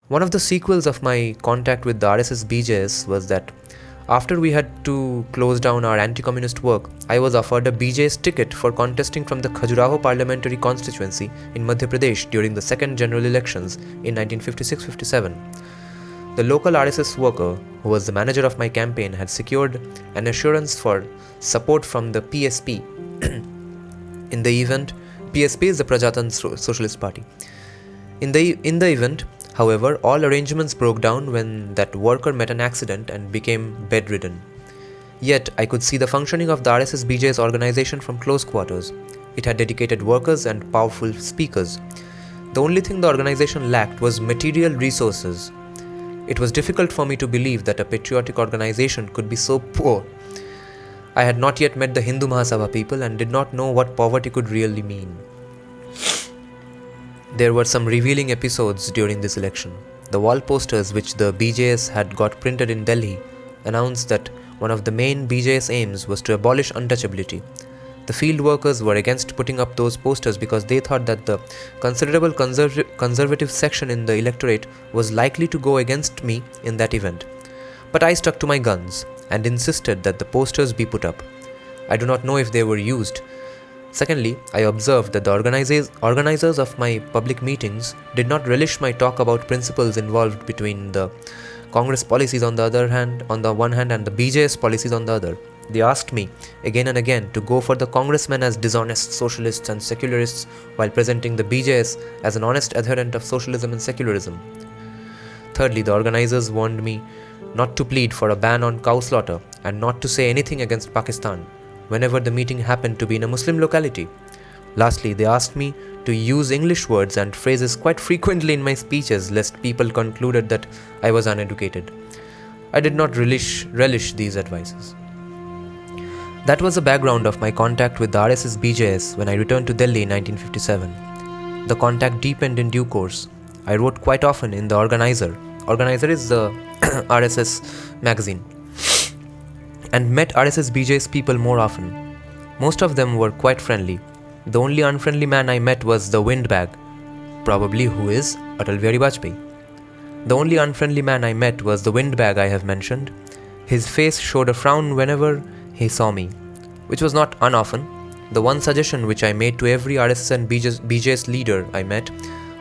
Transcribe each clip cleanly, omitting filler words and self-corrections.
One of the sequels of my contact with the RSS BJS was that after we had to close down our anti-communist work, I was offered a BJS ticket for contesting from the Khajuraho parliamentary constituency in Madhya Pradesh during the second general elections in 1956-57. The local RSS worker, who was the manager of my campaign, had secured an assurance for support from the PSP. In the event, PSP is the Prajatantra Socialist Party. In the event, however, all arrangements broke down when that worker met an accident and became bedridden. Yet, I could see the functioning of the RSS BJ's organization from close quarters. It had dedicated workers and powerful speakers. The only thing the organization lacked was material resources. It was difficult for me to believe that a patriotic organization could be so poor. I had not yet met the Hindu Mahasabha people and did not know what poverty could really mean. There were some revealing episodes during this election. The wall posters which the BJS had got printed in Delhi announced that one of the main BJS aims was to abolish untouchability. The field workers were against putting up those posters because they thought that the considerable conservative section in the electorate was likely to go against me in that event. But I stuck to my guns and insisted that the posters be put up. I do not know if they were used. Secondly, I observed that the organizers of my public meetings did not relish my talk about principles involved between the Congress policies on the one hand and the BJS policies on the other. They asked me again and again to go for the congressmen as dishonest socialists and secularists while presenting the BJS as an honest adherent of socialism and secularism. Thirdly, the organizers warned me not to plead for a ban on cow slaughter and not to say anything against Pakistan whenever the meeting happened to be in a Muslim locality. Lastly, they asked me to use English words and phrases quite frequently in my speeches lest people concluded that I was uneducated. I did not relish these advices. That was the background of my contact with the RSS BJS when I returned to Delhi in 1957. The contact deepened in due course. I wrote quite often in the Organizer. Organizer is the RSS magazine. And met RSS BJ's people more often. Most of them were quite friendly. The only unfriendly man I met was the windbag, probably who is Atal Bihari Vajpayee. The only unfriendly man I met was the windbag I have mentioned. His face showed a frown whenever he saw me, which was not unoften. The one suggestion which I made to every RSS and BJ's leader I met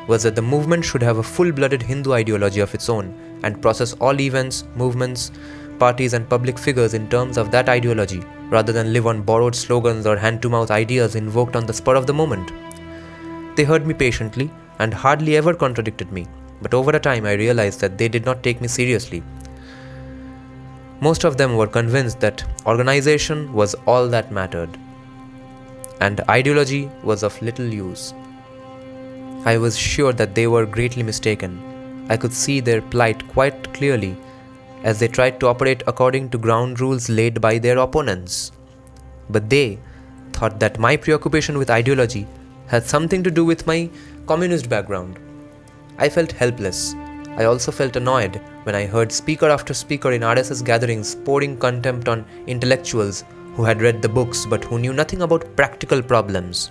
was that the movement should have a full-blooded Hindu ideology of its own and process all events, movements, parties and public figures in terms of that ideology, rather than live on borrowed slogans or hand-to-mouth ideas invoked on the spur of the moment. They heard me patiently and hardly ever contradicted me, but over a time I realized that they did not take me seriously. Most of them were convinced that organization was all that mattered, and ideology was of little use. I was sure that they were greatly mistaken. I could see their plight quite clearly as they tried to operate according to ground rules laid by their opponents. But they thought that my preoccupation with ideology had something to do with my communist background. I felt helpless. I also felt annoyed when I heard speaker after speaker in RSS gatherings pouring contempt on intellectuals who had read the books but who knew nothing about practical problems.